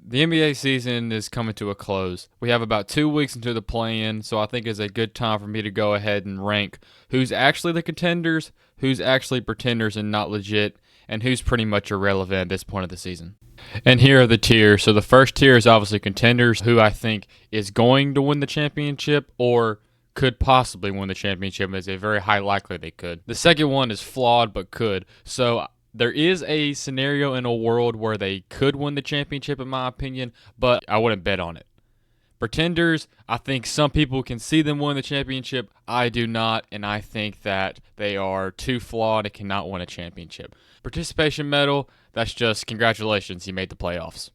The NBA season is coming to a close. We have about 2 weeks into the play-in, so I think it's a good time for me to go ahead and rank who's actually the contenders, who's actually pretenders and not legit, and who's pretty much irrelevant at this point of the season. And here are the tiers. So the first tier is obviously contenders, who I think is going to win the championship or could possibly win the championship. There's a very high likelihood they could. The second one is flawed but could. So there is a scenario in a world where they could win the championship, in my opinion, but I wouldn't bet on it. Pretenders, I think some people can see them win the championship. I do not, and I think that they are too flawed and cannot win a championship. Participation medal, that's just congratulations, you made the playoffs.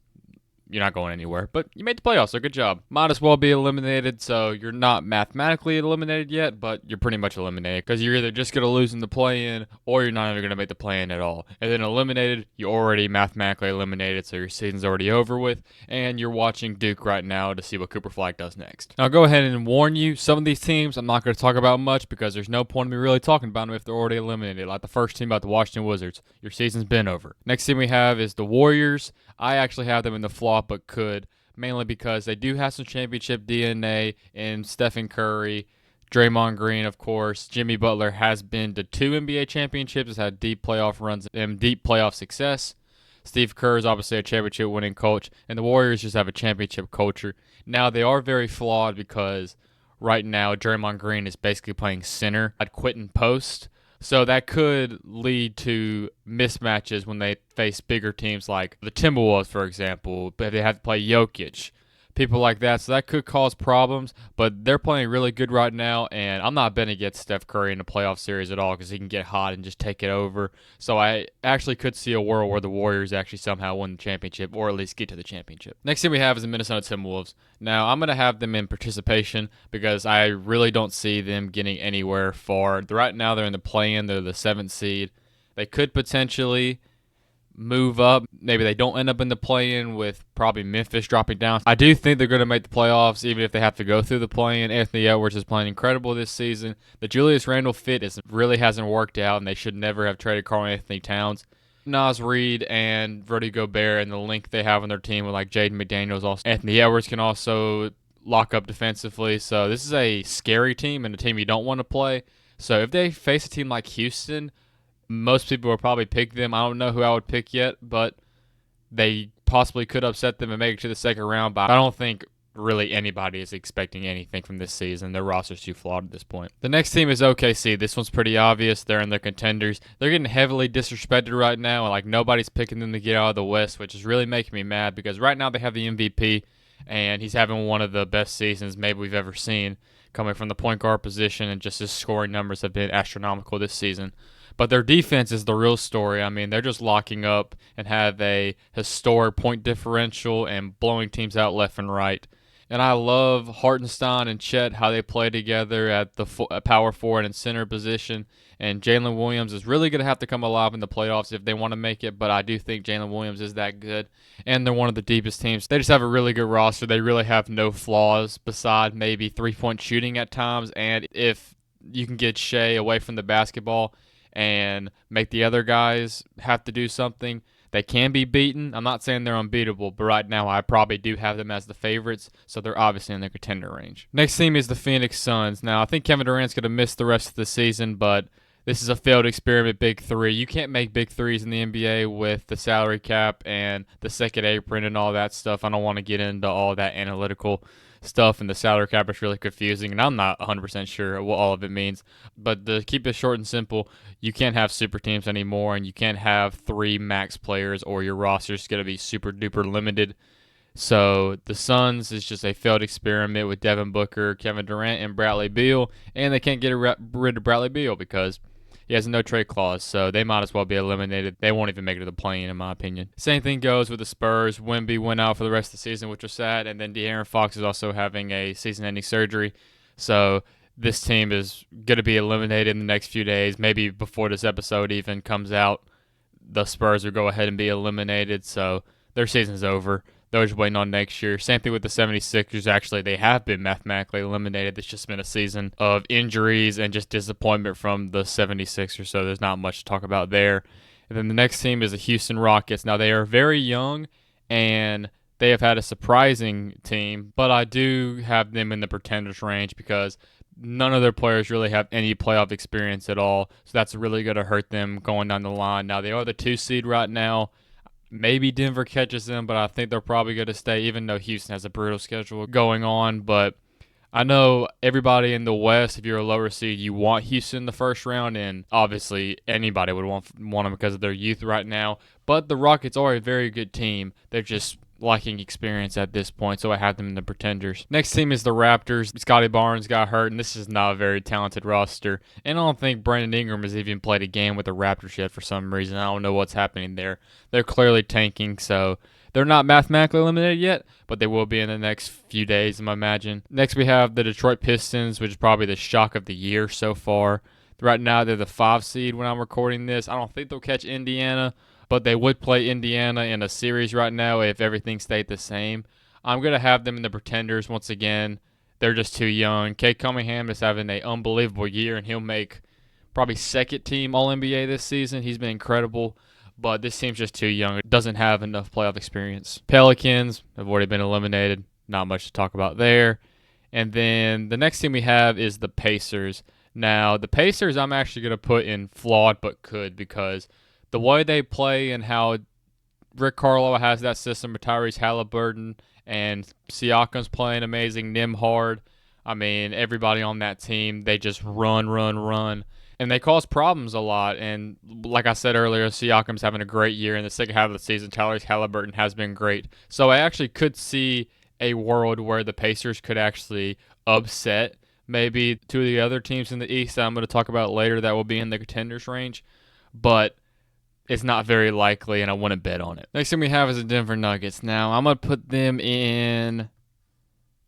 You're not going anywhere, but you made the playoffs, so good job. Might as well be eliminated, so you're not mathematically eliminated yet, but you're pretty much eliminated because you're either just going to lose in the play-in or you're not even going to make the play-in at all. And then eliminated, you're already mathematically eliminated, so your season's already over with, and you're watching Duke right now to see what Cooper Flag does next. Now, I'll go ahead and warn you, some of these teams I'm not going to talk about much because there's no point in me really talking about them if they're already eliminated. Like the first team about the Washington Wizards, your season's been over. Next team we have is the Warriors. I actually have them in the flop, but could, mainly because they do have some championship DNA in Stephen Curry, Draymond Green, of course. Jimmy Butler has been to 2 NBA championships, has had deep playoff runs and deep playoff success. Steve Kerr is obviously a championship winning coach, and the Warriors just have a championship culture. Now, they are very flawed because right now Draymond Green is basically playing center at quitting post. So that could lead to mismatches when they face bigger teams like the Timberwolves, for example. But they have to play Jokic, people like that. So that could cause problems. But they're playing really good right now, and I'm not betting against Steph Curry in the playoff series at all because he can get hot and just take it over. So I actually could see a world where the Warriors actually somehow win the championship or at least get to the championship. Next thing we have is the Minnesota Timberwolves. Now, I'm going to have them in participation because I really don't see them getting anywhere far. Right now, they're in the play-in. They're the 7th seed. They could potentially move up. Maybe they don't end up in the play-in with probably Memphis dropping down. I do think they're going to make the playoffs even if they have to go through the play-in. Anthony Edwards is playing incredible this season. The Julius Randle fit really hasn't worked out, and they should never have traded Karl-Anthony Towns. Naz Reid and Rudy Gobert and the link they have on their team with like Jaden McDaniels. Also, Anthony Edwards can also lock up defensively. So this is a scary team and a team you don't want to play. So if they face a team like Houston, most people will probably pick them. I don't know who I would pick yet, but they possibly could upset them and make it to the second round. But I don't think really anybody is expecting anything from this season. Their roster's too flawed at this point. The next team is OKC. This one's pretty obvious. They're in their contenders. They're getting heavily disrespected right now, and like nobody's picking them to get out of the West, which is really making me mad because right now they have the MVP, and he's having one of the best seasons maybe we've ever seen coming from the point guard position, and just his scoring numbers have been astronomical this season. But their defense is the real story. I mean, they're just locking up and have a historic point differential and blowing teams out left and right. And I love Hartenstein and Chet, how they play together at the power forward and center position. And Jalen Williams is really going to have to come alive in the playoffs if they want to make it. But I do think Jalen Williams is that good. And they're one of the deepest teams. They just have a really good roster. They really have no flaws beside maybe three-point shooting at times. And if you can get Shea away from the basketball and make the other guys have to do something, they can be beaten. I'm not saying they're unbeatable, but right now I probably do have them as the favorites, so they're obviously in the contender range. Next team is the Phoenix Suns. Now, I think Kevin Durant's going to miss the rest of the season, but this is a failed experiment, big three. You can't make big threes in the NBA with the salary cap and the second apron and all that stuff. I don't want to get into all that analytical stuff, and the salary cap is really confusing, and I'm not 100% sure what all of it means. But to keep it short and simple, you can't have super teams anymore, and you can't have 3 max players, or your roster's going to be super duper limited. So the Suns is just a failed experiment with Devin Booker, Kevin Durant, and Bradley Beal, and they can't get rid of Bradley Beal because he has a no-trade clause, so they might as well be eliminated. They won't even make it to the play-in, in my opinion. Same thing goes with the Spurs. Wemby went out for the rest of the season, which was sad, and then De'Aaron Fox is also having a season-ending surgery. So this team is going to be eliminated in the next few days. Maybe before this episode even comes out, the Spurs will go ahead and be eliminated, so their season's over. They're just waiting on next year. Same thing with the 76ers. Actually, they have been mathematically eliminated. It's just been a season of injuries and just disappointment from the 76ers, so there's not much to talk about there. And then the next team is the Houston Rockets. Now, they are very young, and they have had a surprising team, but I do have them in the pretenders range because none of their players really have any playoff experience at all. So that's really going to hurt them going down the line. Now, they are the 2 seed right now. Maybe Denver catches them, but I think they're probably going to stay, even though Houston has a brutal schedule going on. But I know everybody in the West, if you're a lower seed, you want Houston in the first round, and obviously anybody would want them because of their youth right now. But the Rockets are a very good team. They're just lacking experience at this point, so I have them in the pretenders. Next team is the Raptors. Scotty Barnes got hurt, and this is not a very talented roster. And I don't think Brandon Ingram has even played a game with the Raptors yet for some reason. I don't know what's happening there. They're clearly tanking, so they're not mathematically eliminated yet, but they will be in the next few days, I imagine. Next, we have the Detroit Pistons, which is probably the shock of the year so far. Right now, they're the 5 seed when I'm recording this. I don't think they'll catch Indiana, but they would play Indiana in a series right now if everything stayed the same. I'm going to have them in the pretenders once again. They're just too young. Kate Cunningham is having an unbelievable year, and he'll make probably second team All-NBA this season. He's been incredible, but this team's just too young. It doesn't have enough playoff experience. Pelicans have already been eliminated. Not much to talk about there. And then the next team we have is the Pacers. Now, the Pacers I'm actually going to put in flawed but could, because the way they play and how Rick Carlisle has that system with Tyrese Halliburton and Siakam's playing amazing, Nembhard. I mean, everybody on that team, they just run. And they cause problems a lot. And like I said earlier, Siakam's having a great year. In the second half of the season, Tyrese Halliburton has been great. So I actually could see a world where the Pacers could actually upset maybe 2 of the other teams in the East that I'm going to talk about later that will be in the contenders range. But it's not very likely, and I wouldn't bet on it. Next thing we have is the Denver Nuggets. Now, I'm going to put them in...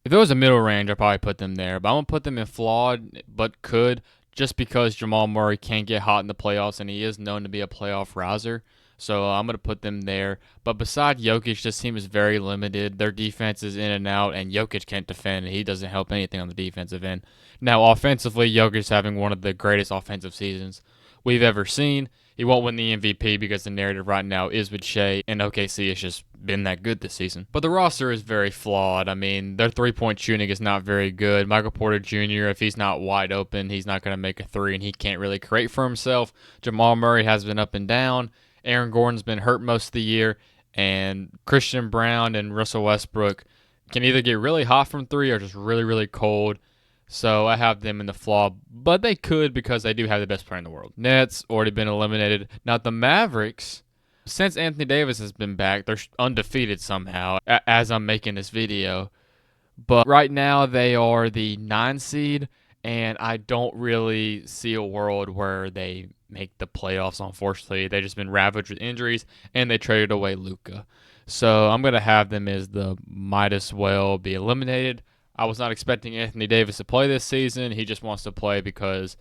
If it was a middle range, I'd probably put them there. But I'm going to put them in flawed, but could, just because Jamal Murray can get hot in the playoffs, and he is known to be a playoff rouser. So I'm going to put them there. But beside Jokic, this team is very limited. Their defense is in and out, and Jokic can't defend, and he doesn't help anything on the defensive end. Now, offensively, Jokic is having one of the greatest offensive seasons we've ever seen. He won't win the MVP because the narrative right now is with Shea, and OKC has just been that good this season. But the roster is very flawed. I mean, their three-point shooting is not very good. Michael Porter Jr., if he's not wide open, he's not going to make a three, and he can't really create for himself. Jamal Murray has been up and down. Aaron Gordon's been hurt most of the year, and Christian Brown and Russell Westbrook can either get really hot from three or just really cold. So I have them in the flaw, but they could because they do have the best player in the world. Nets already been eliminated. Now the Mavericks, since Anthony Davis has been back, they're undefeated somehow as I'm making this video. But right now they are the 9 seed, and I don't really see a world where they make the playoffs, unfortunately. They've just been ravaged with injuries, and they traded away Luka. So I'm going to have them as the might as well be eliminated. I was not expecting Anthony Davis to play this season. He just wants to play because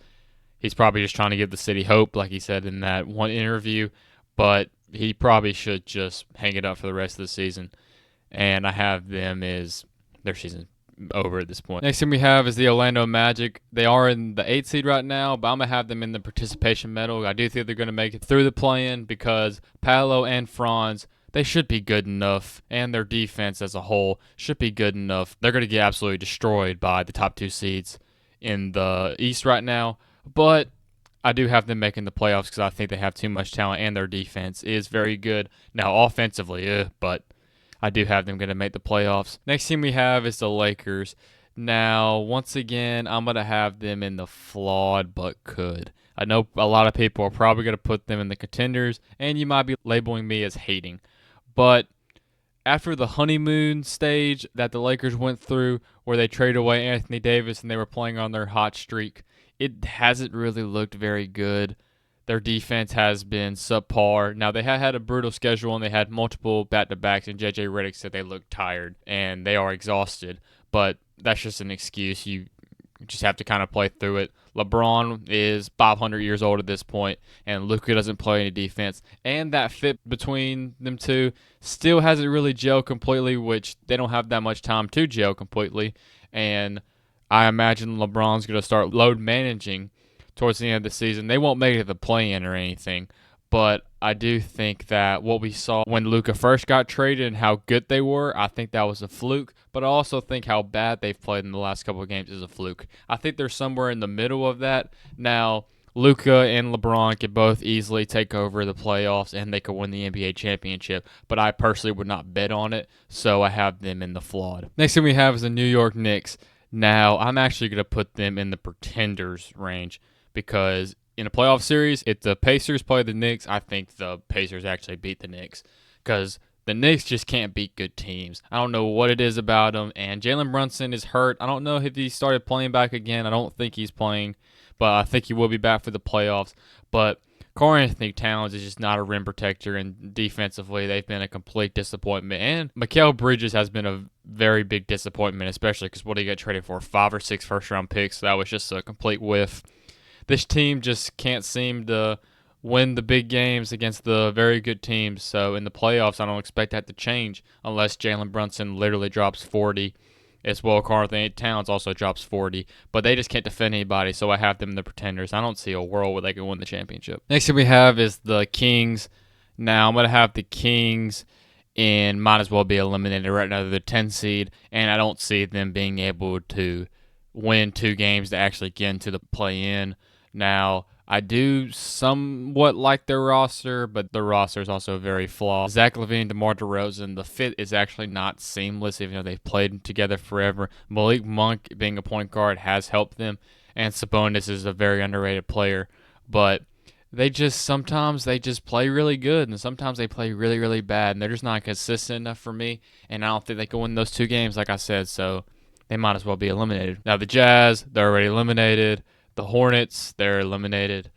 he's probably just trying to give the city hope, like he said in that one interview. But he probably should just hang it up for the rest of the season. And I have them as their season over at this point. Next thing we have is the Orlando Magic. They are in the 8th seed right now, but I'm going to have them in the participation medal. I do think they're going to make it through the play-in because Paolo and Franz, they should be good enough, and their defense as a whole should be good enough. They're going to get absolutely destroyed by the top 2 seeds in the East right now, but I do have them making the playoffs because I think they have too much talent, and their defense is very good. Now, offensively, but I do have them going to make the playoffs. Next team we have is the Lakers. Now, once again, I'm going to have them in the flawed but could. I know a lot of people are probably going to put them in the contenders, and you might be labeling me as hating. But after the honeymoon stage that the Lakers went through where they traded away Anthony Davis and they were playing on their hot streak, it hasn't really looked very good. Their defense has been subpar. Now, they had a brutal schedule and they had multiple back-to-backs, and JJ Redick said they looked tired and they are exhausted. But that's just an excuse. You just have to kind of play through it. LeBron is 500 years old at this point, and Luka doesn't play any defense. And that fit between them two still hasn't really gelled completely, which they don't have that much time to gel completely. And I imagine LeBron's going to start load managing towards the end of the season. They won't make it to the play-in or anything, But I do think that what we saw when Luka first got traded and how good they were, I think that was a fluke. But I also think how bad they've played in the last couple of games is a fluke. I think they're somewhere in the middle of that. Now, Luka and LeBron could both easily take over the playoffs and they could win the NBA championship, but I personally would not bet on it, so I have them in the flawed. Next thing we have is the New York Knicks. Now, I'm actually going to put them in the pretenders range because in a playoff series, if the Pacers play the Knicks, I think the Pacers actually beat the Knicks because the Knicks just can't beat good teams. I don't know what it is about them, and Jalen Brunson is hurt. I don't know if he started playing back again. I don't think he's playing, but I think he will be back for the playoffs. But Karl-Anthony Towns is just not a rim protector, and defensively, they've been a complete disappointment. And Mikal Bridges has been a very big disappointment, especially because what he got traded for, 5 or 6 first-round picks. So that was just a complete whiff. This team just can't seem to win the big games against the very good teams. So in the playoffs, I don't expect that to change unless Jalen Brunson literally drops 40. As well, Karl-Anthony Towns also drops 40. But they just can't defend anybody, so I have them in the pretenders. I don't see a world where they can win the championship. Next thing we have is the Kings. Now, I'm going to have the Kings and might as well be eliminated right now. They're the 10 seed, and I don't see them being able to win 2 games to actually get into the play-in. Now, I do somewhat like their roster, but the roster is also very flawed. Zach LaVine, DeMar DeRozan, the fit is actually not seamless, even though they've played together forever. Malik Monk, being a point guard, has helped them, and Sabonis is a very underrated player. But sometimes they just play really good, and sometimes they play really, really bad, and they're just not consistent enough for me, and I don't think they can win those 2 games, like I said, so they might as well be eliminated. Now, the Jazz, they're already eliminated. The Hornets, they're eliminated.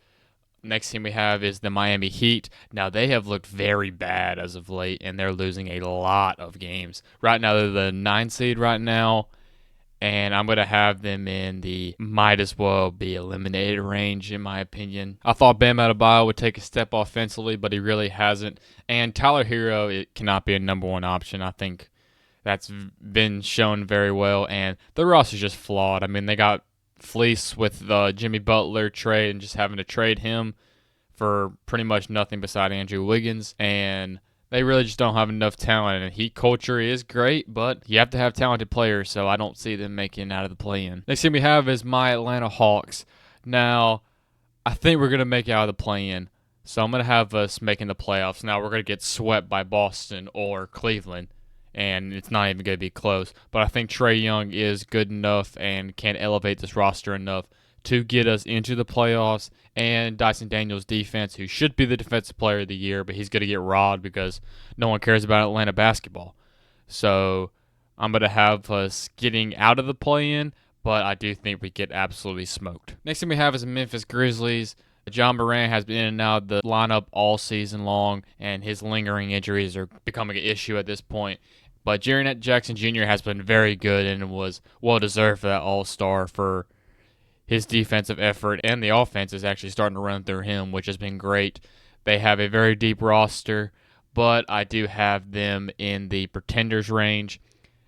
Next team we have is the Miami Heat. Now, they have looked very bad as of late, and they're losing a lot of games. Right now, they're the 9 seed right now, and I'm going to have them in the might as well be eliminated range, in my opinion. I thought Bam Adebayo would take a step offensively, but he really hasn't. And Tyler Hero, it cannot be a number 1 option. I think that's been shown very well, and the roster's just flawed. I mean, they got fleece with the Jimmy Butler trade and just having to trade him for pretty much nothing beside Andrew Wiggins, and they really just don't have enough talent. And Heat culture is great, but you have to have talented players, so I don't see them making out of the play-in. Next thing we have is my Atlanta Hawks. Now, I think we're going to make it out of the play-in, so I'm going to have us making the playoffs. Now, we're going to get swept by Boston or Cleveland, and it's not even going to be close. But I think Trae Young is good enough and can elevate this roster enough to get us into the playoffs. And Dyson Daniels' defense, who should be the defensive player of the year, but he's going to get robbed because no one cares about Atlanta basketball. So I'm going to have us getting out of the play-in, but I do think we get absolutely smoked. Next thing we have is the Memphis Grizzlies. John Morant has been in and out of the lineup all season long, and his lingering injuries are becoming an issue at this point. But Jaren Jackson Jr. has been very good and was well-deserved for that All-Star for his defensive effort, and the offense is actually starting to run through him, which has been great. They have a very deep roster, but I do have them in the pretenders range,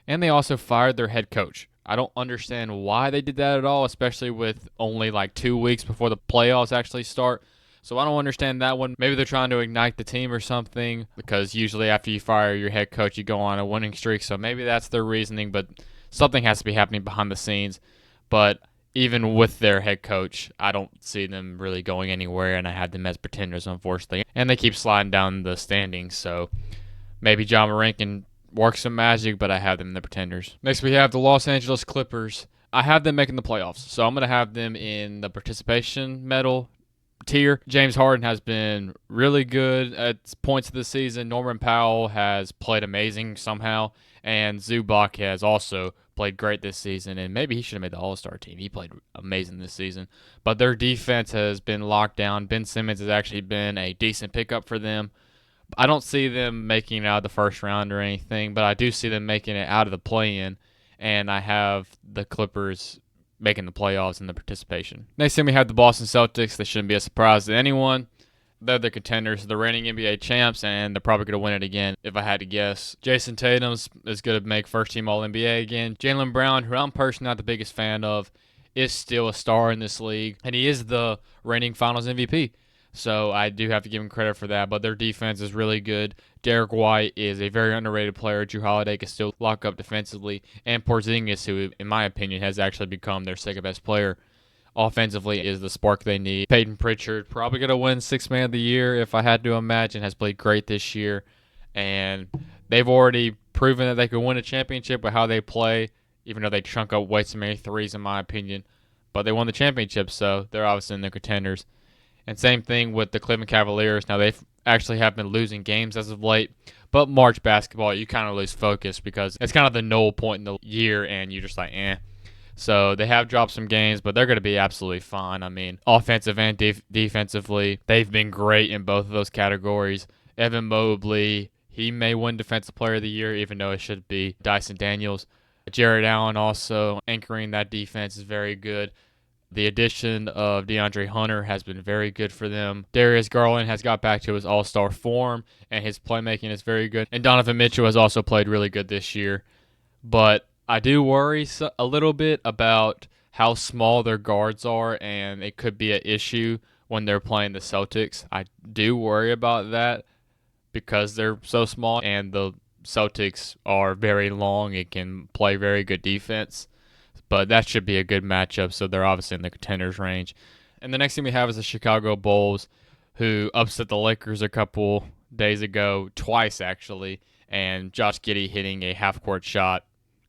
and they also fired their head coach. I don't understand why they did that at all, especially with only like 2 weeks before the playoffs actually start. So I don't understand that one. Maybe they're trying to ignite the team or something, because usually after you fire your head coach, you go on a winning streak. So maybe that's their reasoning, but something has to be happening behind the scenes. But even with their head coach, I don't see them really going anywhere, and I had them as pretenders, unfortunately. And they keep sliding down the standings, so maybe John Morant can work some magic, but I have them in the pretenders. Next, we have the Los Angeles Clippers. I have them making the playoffs, so I'm going to have them in the participation medal tier. James Harden has been really good at points of the season. Norman Powell has played amazing somehow, and Zubac has also played great this season, and maybe he should have made the All-Star team. He played amazing this season, but their defense has been locked down. Ben Simmons has actually been a decent pickup for them. I don't see them making it out of the first round or anything, but I do see them making it out of the play-in, and I have the Clippers making the playoffs in the participation. Next thing we have the Boston Celtics. They shouldn't be a surprise to anyone. They're the contenders, the reigning NBA champs, and they're probably going to win it again if I had to guess. Jason Tatum is going to make first-team All-NBA again. Jaylen Brown, who I'm personally not the biggest fan of, is still a star in this league, and he is the reigning Finals MVP. So I do have to give them credit for that. But their defense is really good. Derek White is a very underrated player. Drew Holiday can still lock up defensively. And Porzingis, who, in my opinion, has actually become their second best player offensively, is the spark they need. Peyton Pritchard, probably going to win Sixth Man of the Year if I had to imagine, has played great this year. And they've already proven that they can win a championship with how they play, even though they chunk up way too many threes, in my opinion. But they won the championship, so they're obviously in the contenders. And same thing with the Cleveland Cavaliers. Now, they actually have been losing games as of late. But March basketball, you kind of lose focus because it's kind of the null point in the year, and you're just like, eh. So they have dropped some games, but they're going to be absolutely fine. I mean, offensive and defensively, they've been great in both of those categories. Evan Mobley, he may win Defensive Player of the Year, even though it should be Dyson Daniels. Jared Allen also anchoring that defense is very good. The addition of DeAndre Hunter has been very good for them. Darius Garland has got back to his all-star form, and his playmaking is very good. And Donovan Mitchell has also played really good this year. But I do worry a little bit about how small their guards are, and it could be an issue when they're playing the Celtics. I do worry about that because they're so small, and the Celtics are very long and can play very good defense. But that should be a good matchup, so they're obviously in the contenders range. And the next thing we have is the Chicago Bulls, who upset the Lakers a couple days ago, twice actually, and Josh Giddey hitting a half-court shot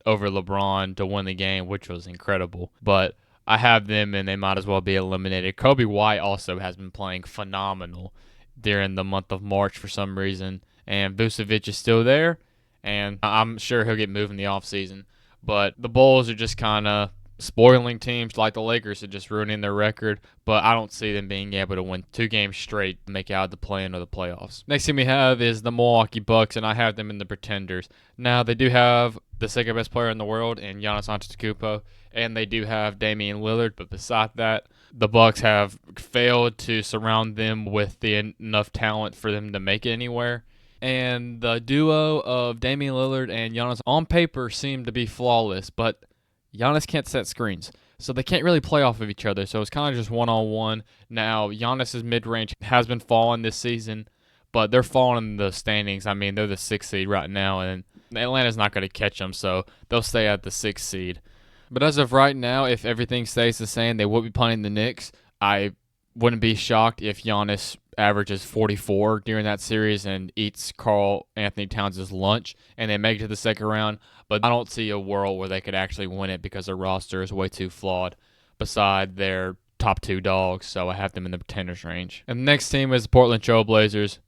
over LeBron to win the game, which was incredible. But I have them, and they might as well be eliminated. Kobe White also has been playing phenomenal during the month of March for some reason, and Vucevic is still there, and I'm sure he'll get moved in the offseason. But the Bulls are just kind of spoiling teams like the Lakers are just ruining their record, but I don't see them being able to win 2 games straight to make out the play-in or the playoffs. Next thing we have is the Milwaukee Bucks, and I have them in the pretenders. Now, they do have the second best player in the world in Giannis Antetokounmpo, and they do have Damian Lillard, but beside that, the Bucks have failed to surround them with enough talent for them to make it anywhere. And the duo of Damian Lillard and Giannis on paper seem to be flawless, but Giannis can't set screens, so they can't really play off of each other. So it's kind of just one-on-one. Now, Giannis's mid-range has been falling this season, but they're falling in the standings. I mean, they're the 6th seed right now, and Atlanta's not going to catch them, so they'll stay at the 6th seed. But as of right now, if everything stays the same, they will be playing the Knicks. I wouldn't be shocked if Giannis averages 44 during that series and eats Karl Anthony Towns' lunch, and they make it to the second round. But I don't see a world where they could actually win it because their roster is way too flawed beside their top 2 dogs, so I have them in the pretenders range. And the next team is the Portland Trailblazers.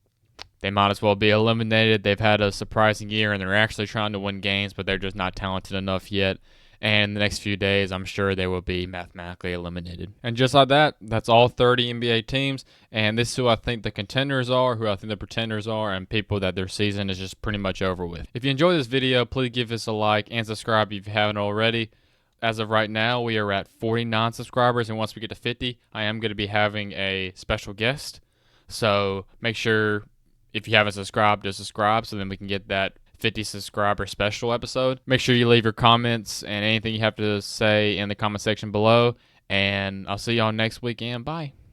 They might as well be eliminated. They've had a surprising year, and they're actually trying to win games, but they're just not talented enough yet. And the next few days, I'm sure they will be mathematically eliminated. And just like that, that's all 30 NBA teams. And this is who I think the contenders are, who I think the pretenders are, and people that their season is just pretty much over with. If you enjoyed this video, please give us a like and subscribe if you haven't already. As of right now, we are at 49 subscribers, and once we get to 50, I am going to be having a special guest. So make sure, if you haven't subscribed, to subscribe so then we can get that 50 subscriber special episode. Make sure you leave your comments and anything you have to say in the comment section below. And I'll see y'all next week, and bye.